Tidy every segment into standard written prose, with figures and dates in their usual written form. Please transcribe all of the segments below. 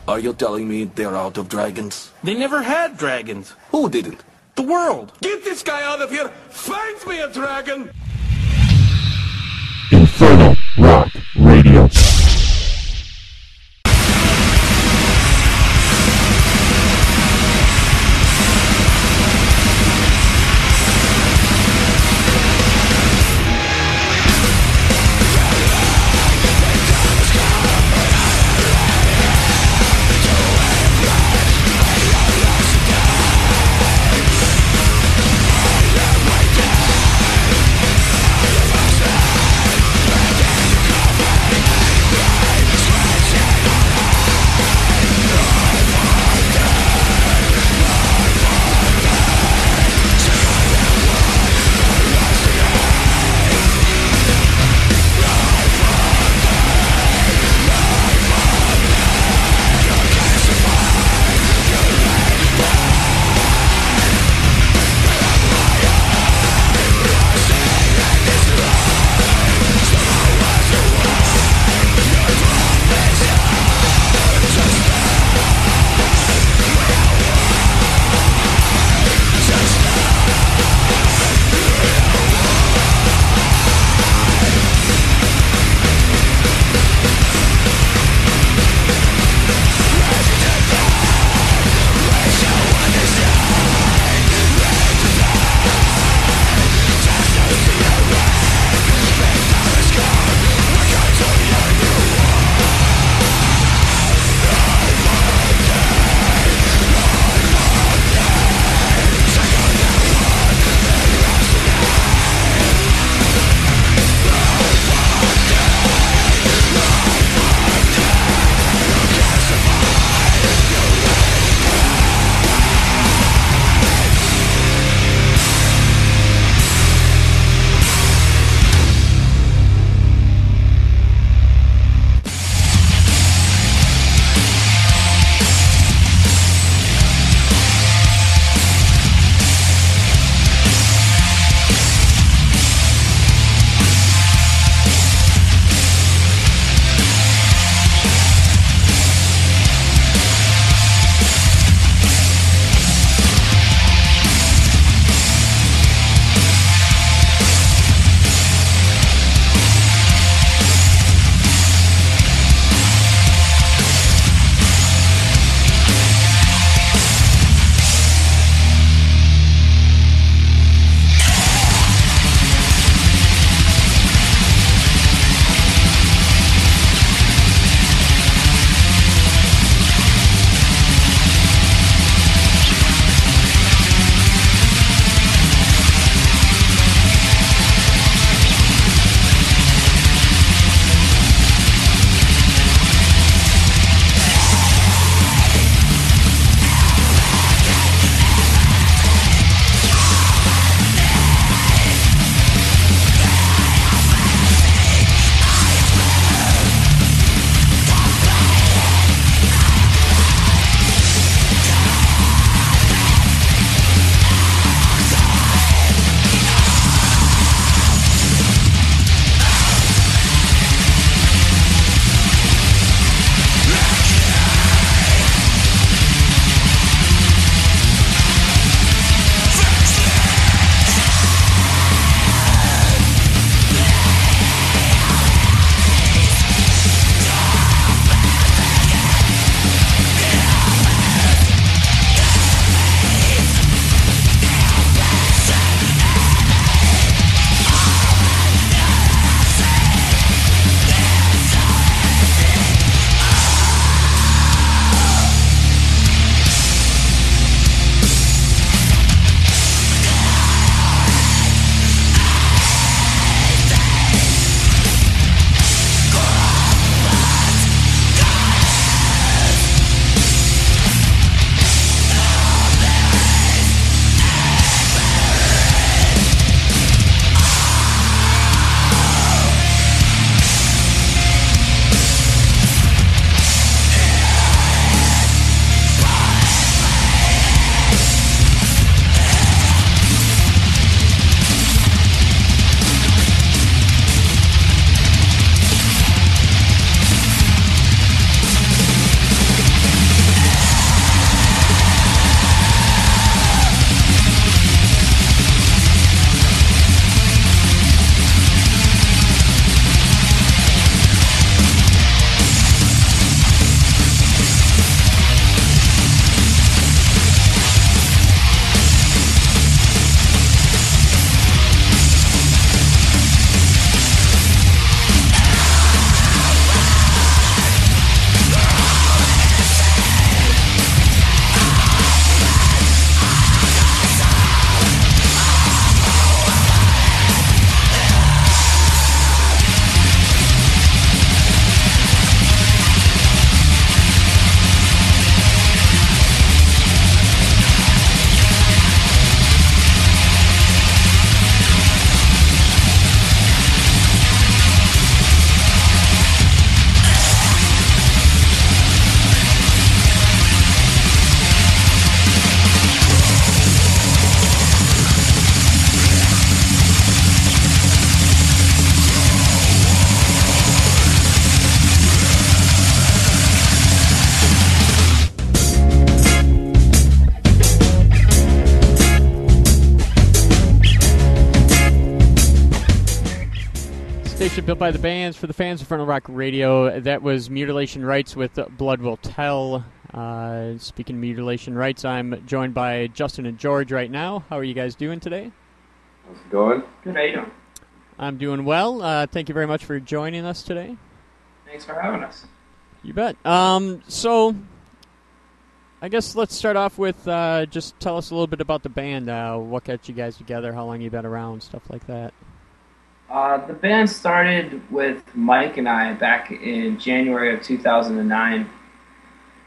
Are you telling me they're out of dragons? They never had dragons. Who didn't? The world. Get this guy out of here! Find me a dragon! Inferno Rock Radio. Cover station built by the bands for the fans of Frontal Rock Radio. That was Mutilation Rites with Blood Will Tell. Speaking of Mutilation Rites, I'm joined by Justin and George right now. How are you guys doing today? How's it going? Good, how you doing? I'm doing well. Thank you very much for joining us today. Thanks for having us. You bet. So, I guess let's start off with just tell us a little bit about the band. What got you guys together? How long you been around? Stuff like that. The band started with Mike and I back in January of 2009.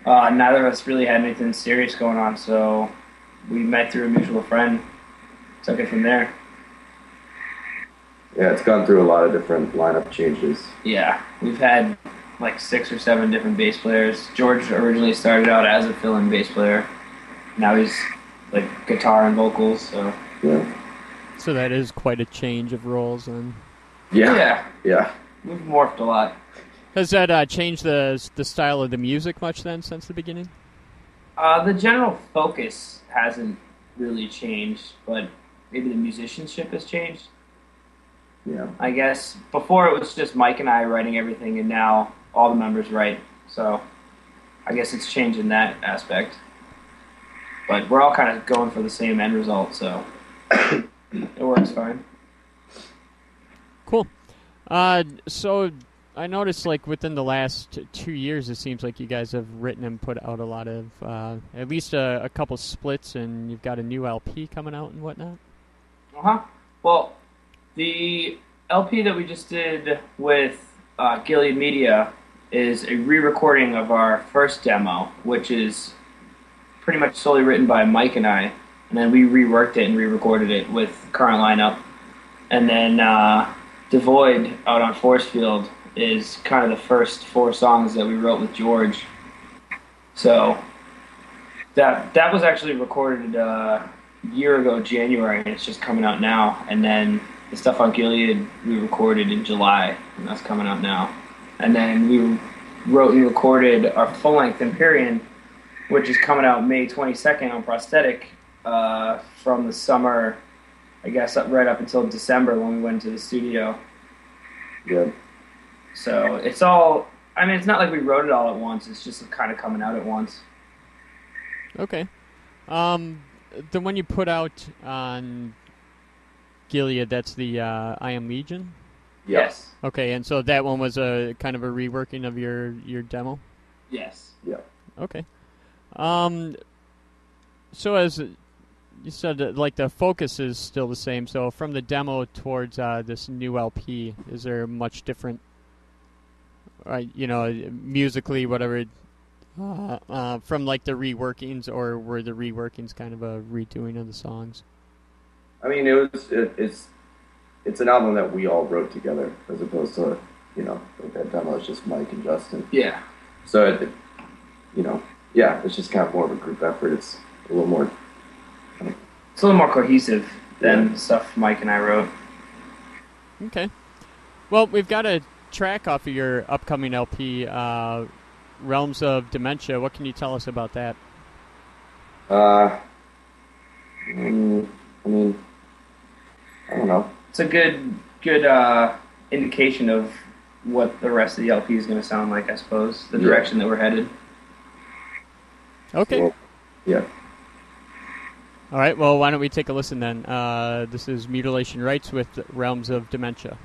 Neither of us really had anything serious going on, so we met through a mutual friend. Took it from there. Yeah, it's gone through a lot of different lineup changes. Yeah, we've had like 6 or 7 different bass players. George originally started out as a fill-in bass player. Now he's like guitar and vocals, so... Yeah. So that is quite a change of roles, and Yeah. We've morphed a lot. has that changed the style of the music much then since the beginning? The general focus hasn't really changed, but maybe the musicianship has changed. Yeah. I guess before it was just Mike and I writing everything, and now all the members write. So I guess it's changed in that aspect. But we're all kind of going for the same end result, so it works fine. Cool. So I noticed, like, within the last 2 years, it seems like you guys have written and put out a lot of, at least a couple splits, and you've got a new LP coming out and whatnot. Uh-huh. Well, the LP that we just did with Gilead Media is a re-recording of our first demo, which is pretty much solely written by Mike and I, and then we reworked it and re-recorded it with current lineup. And then Devoid out on Force Field is kind of the first 4 songs that we wrote with George. So that was actually recorded a year ago, January, and it's just coming out now. And then the stuff on Gilead we recorded in July, and that's coming out now. And then we wrote and recorded our full-length Empyrean, which is coming out May 22nd on Prosthetic from the summer, I guess, right up until December when we went to the studio. Yeah. So it's all, I mean, it's not like we wrote it all at once. It's just kind of coming out at once. Okay. The one you put out on Gilead, that's the I Am Legion? Yes. Okay, and so that one was a kind of a reworking of your demo? Yes. Yeah. Okay. So as you said, like, the focus is still the same. So from the demo towards this new LP, is there much different, musically, whatever, from like the reworkings, or were the reworkings kind of a redoing of the songs? I mean, it's an album that we all wrote together, as opposed to, like that demo is just Mike and Justin. Yeah. So, it's just kind of more of a group effort. It's a little more... It's a little more cohesive than the stuff Mike and I wrote. Okay. Well, we've got a track off of your upcoming LP, Realms of Dementia. What can you tell us about that? I mean, I don't know. It's a good indication of what the rest of the LP is going to sound like, I suppose. The direction that we're headed. Okay. Well, yeah. All right, well, why don't we take a listen then? This is Mutilation Rites with Realms of Dementia.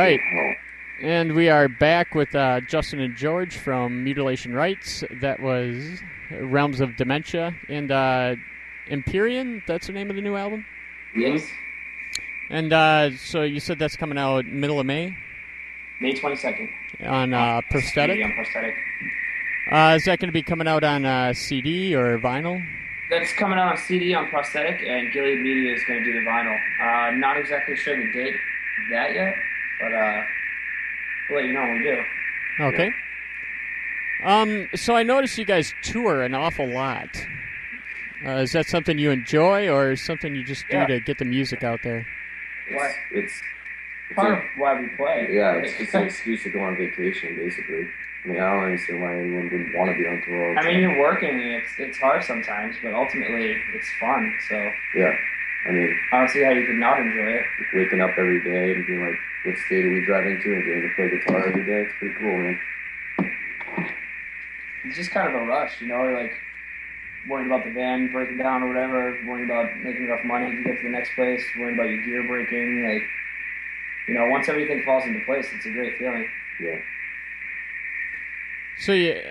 right. Oh, And we are back with Justin and George from Mutilation Rites. That was Realms of Dementia. And Empyrean, that's the name of the new album? Yes. And so you said that's coming out middle of May May 22nd. on Prosthetic? On Prosthetic. Is that going to be coming out on CD or vinyl? That's coming out on CD on Prosthetic, and Gilead Media is going to do the vinyl. Not exactly sure the date of that yet, but we'll let you know when we do. Okay. So I noticed you guys tour an awful lot. Is that something you enjoy, or something you just do to get the music out there? it's Part of why we play. yeah, it's just an excuse to go on vacation, basically. I mean, I don't understand why anyone wouldn't want to be on tour all the I mean, time. you're working, and it's hard sometimes, but ultimately, it's fun, so Yeah, I mean, I don't see how you could not enjoy it. waking up every day and being like, what state are we driving to, and getting to play guitar every day, it's pretty cool, man. It's just kind of a rush, you know, like worrying about the van breaking down or whatever, worrying about making enough money to get to the next place, worrying about your gear breaking, like, you know, once everything falls into place, it's a great feeling. Yeah. So you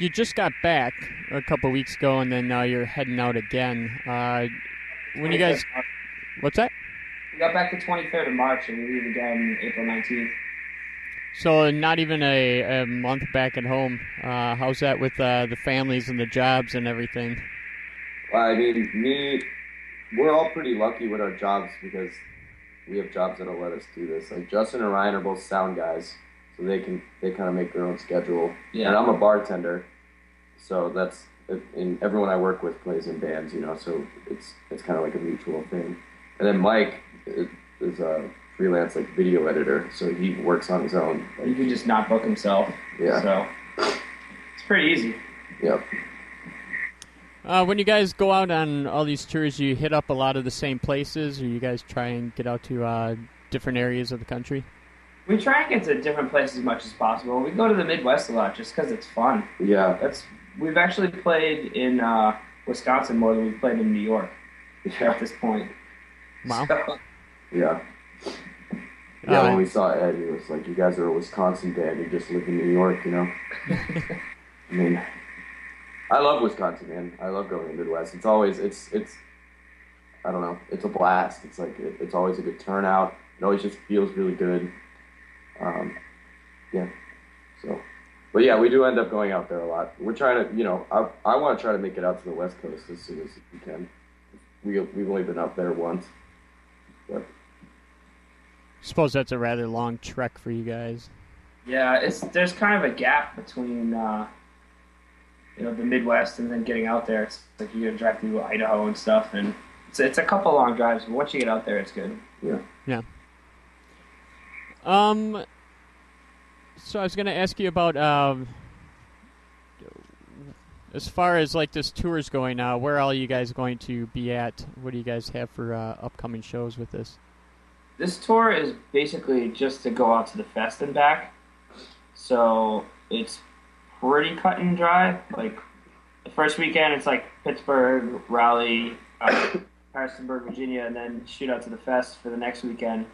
just got back a couple weeks ago, and then now you're heading out again. When you guys... What's that? We got back the 23rd of March, and we leave again April 19th. So not even a month back at home. How's that with the families and the jobs and everything? Well, I mean, we're all pretty lucky with our jobs because we have jobs that'll let us do this. Like Justin and Ryan are both sound guys, so they kind of make their own schedule. Yeah. And I'm a bartender, so and everyone I work with plays in bands, you know. So it's kind of like a mutual thing. And then Mike is a freelance like video editor, so he works on his own. He can just not book himself. Yeah. So it's pretty easy. Yep. When you guys go out on all these tours, you hit up a lot of the same places, or you guys try and get out to different areas of the country? We try and get to different places as much as possible. We go to the Midwest a lot just because it's fun. Yeah. We've actually played in Wisconsin more than we've played in New York at this point. Wow. So, Yeah. Yeah, when we saw Ed, he was like, you guys are a Wisconsin band, you just live in New York, you know? I mean, I love Wisconsin, man. I love going to the Midwest. It's always, it's I don't know, it's a blast. It's like, it's always a good turnout. It always just feels really good. Yeah, so. But yeah, we do end up going out there a lot. We're trying to, you know, I want to try to make it out to the West Coast as soon as we can. We've only been up there once, but... Suppose that's a rather long trek for you guys. yeah, there's kind of a gap between you know, the Midwest and then getting out there. It's like you got to drive through Idaho and stuff, and it's a couple long drives. But once you get out there, it's good. Yeah. Yeah. So I was going to ask you about as far as like this tour's going, where are you guys going to be at? What do you guys have for upcoming shows with this? This tour is basically just to go out to the fest and back. So it's pretty cut and dry. Like the first weekend, it's like Pittsburgh, Raleigh, Harrisonburg, Virginia, and then shoot out to the fest for the next weekend.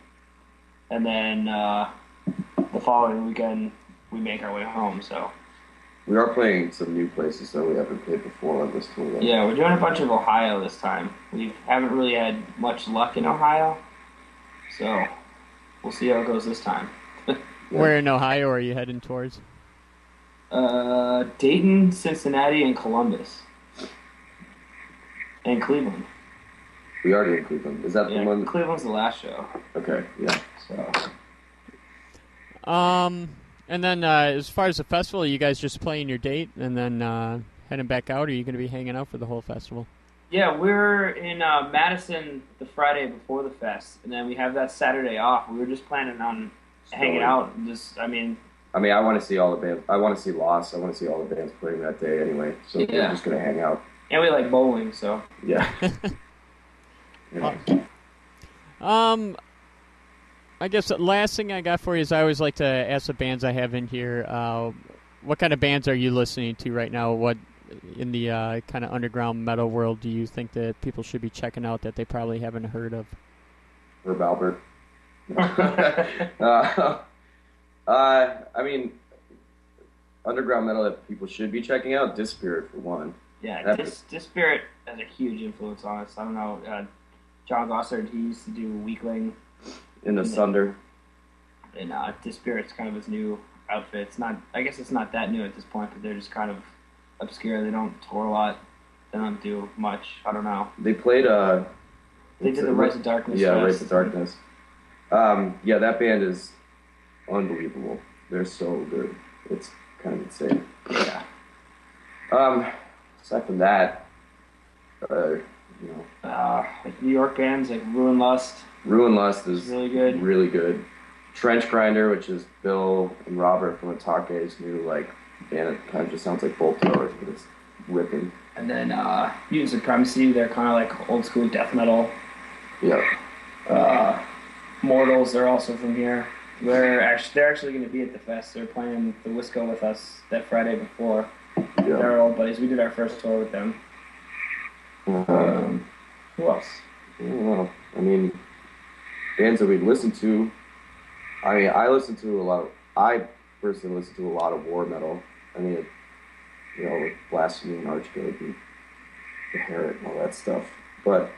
And then the following weekend, we make our way home. So We are playing some new places that we haven't played before on this tour. Yet. yeah, we're doing a bunch of Ohio this time. We haven't really had much luck in Ohio. So we'll see how it goes this time. Yeah. Where in Ohio are you heading towards? Dayton, Cincinnati, and Columbus. And Cleveland. We are doing Cleveland. Is that the one? Cleveland's the last show. Okay, yeah. So And then as far as the festival, are you guys just playing your date and then heading back out, or are you going to be hanging out for the whole festival? yeah, we're in Madison the Friday before the fest, and then we have that Saturday off. We were just planning on hanging out. And just, I mean, I want to see all the bands. I want to see Lost. I want to see all the bands playing that day anyway. So Yeah. we're just going to hang out. and we like bowling, so. Yeah. Yeah. I guess the last thing I got for you is I always like to ask the bands I have in here, what kind of bands are you listening to right now? What in the kind of underground metal world do you think that people should be checking out that they probably haven't heard of? Herb Albert. I mean, underground metal that people should be checking out, Dispirit for one. Yeah, Dispirit has a huge influence on us. I don't know, John Gossard, he used to do Weakling. In the Sunder. And Dispirit's kind of his new outfit. It's not, I guess it's not that new at this point, but they're just kind of obscure. They don't tour a lot. They don't do much. I don't know. They played, they did the Rise of Darkness. Yeah, Rise of Darkness. Yeah, that band is unbelievable. They're so good. It's kind of insane. Yeah. Aside from that, like New York bands like Ruin Lust. Ruin Lust is really good. Really good. Trench Grinder, which is Bill and Robert from Atake's new band. It kind of just sounds like Bolt Throwers, but it's ripping. And then Mutant Supremacy, they're kind of like old school death metal. Yeah. Mortals, they're also from here. They're actually going to be at the fest. They're playing the Wisco with us that Friday before. Yeah. They're our old buddies. We did our first tour with them. Who else? I don't know. I mean, bands that we listen to. I mean, I personally listen to a lot of war metal. I mean, with Blasphemy and Archgoad and the Herod and all that stuff. But,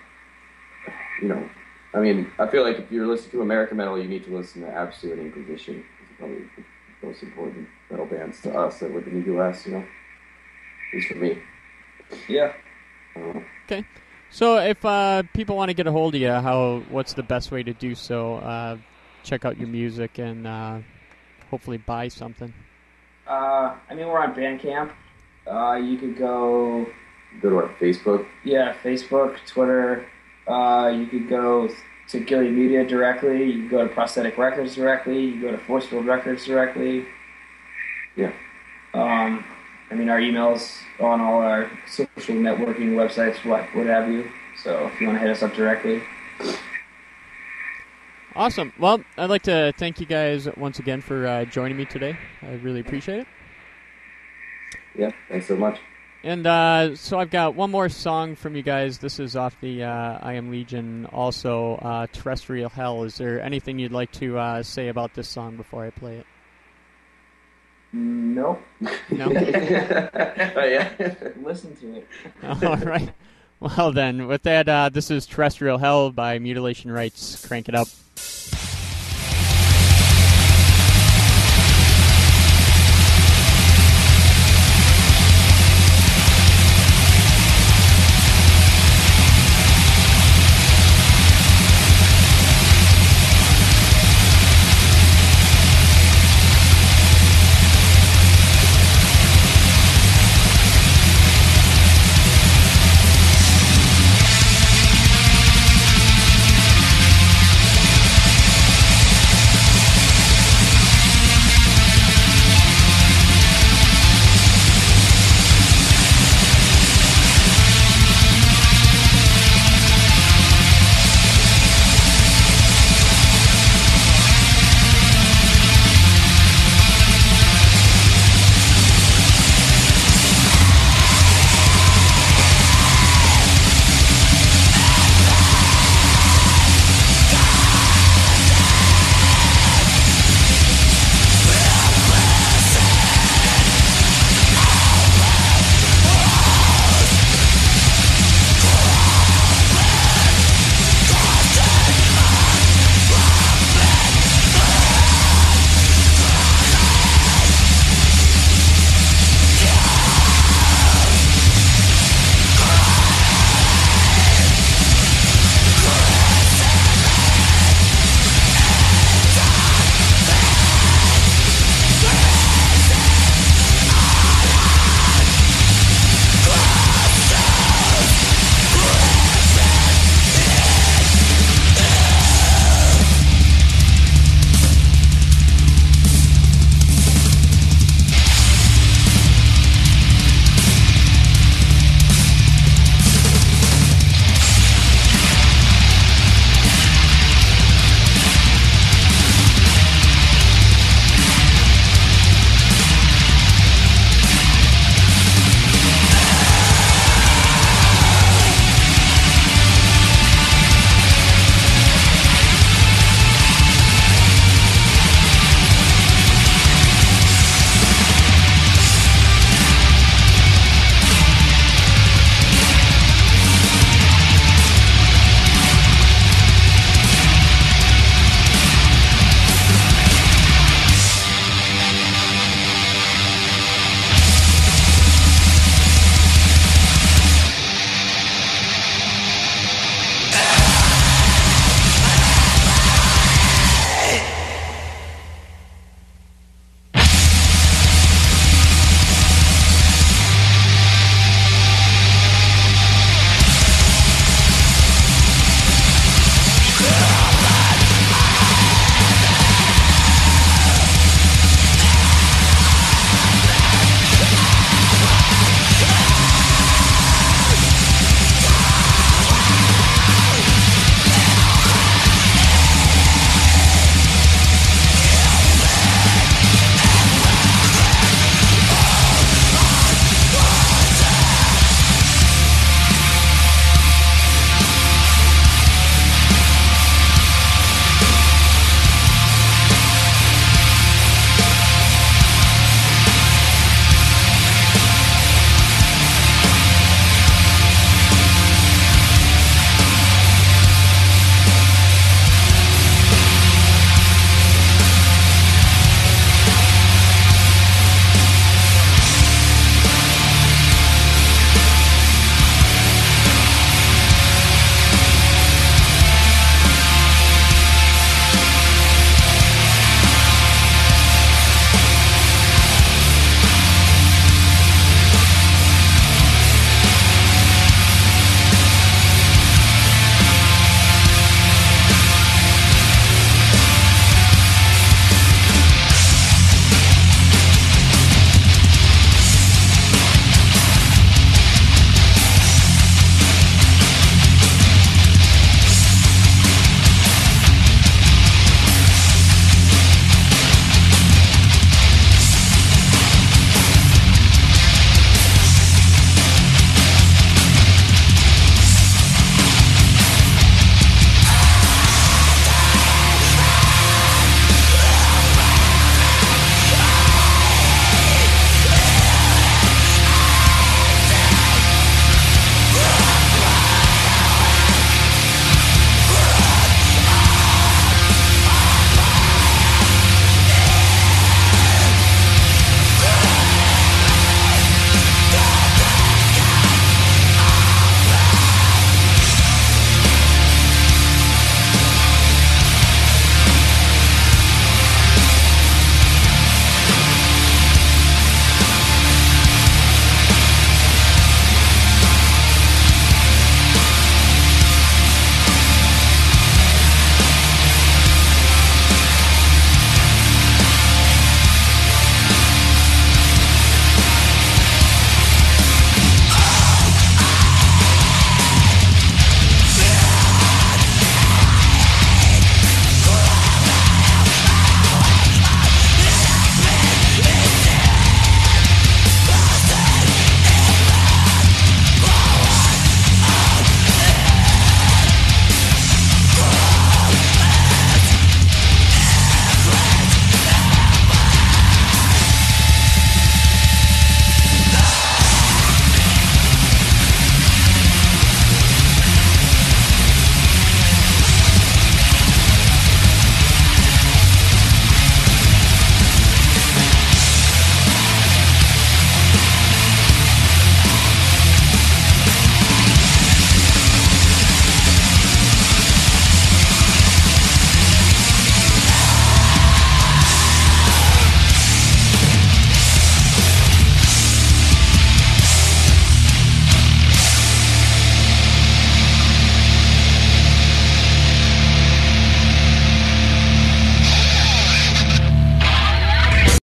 I mean, I feel like if you're listening to American metal, you need to listen to Absolute Inquisition. It's probably the most important metal bands to us that live in the U.S., At least for me. Yeah. Okay. So if people want to get a hold of you, what's the best way to do so? Check out your music and hopefully buy something. I mean, we're on Bandcamp. You could go to our Facebook. Yeah, Facebook, Twitter. You could go to Gilead Media directly. You can go to Prosthetic Records directly. You can go to Forcefield Records directly. Yeah. I mean, our emails on all our social networking websites, what have you. So if you want to hit us up directly. Awesome. Well, I'd like to thank you guys once again for joining me today. I really appreciate it. Yeah, thanks so much. And so I've got one more song from you guys. This is off the I Am Legion, also Terrestrial Hell. Is there anything you'd like to say about this song before I play it? No. No? Yeah. Listen to it. All right. Well then, with that, this is Terrestrial Hell by Mutilation Rites. Crank it up.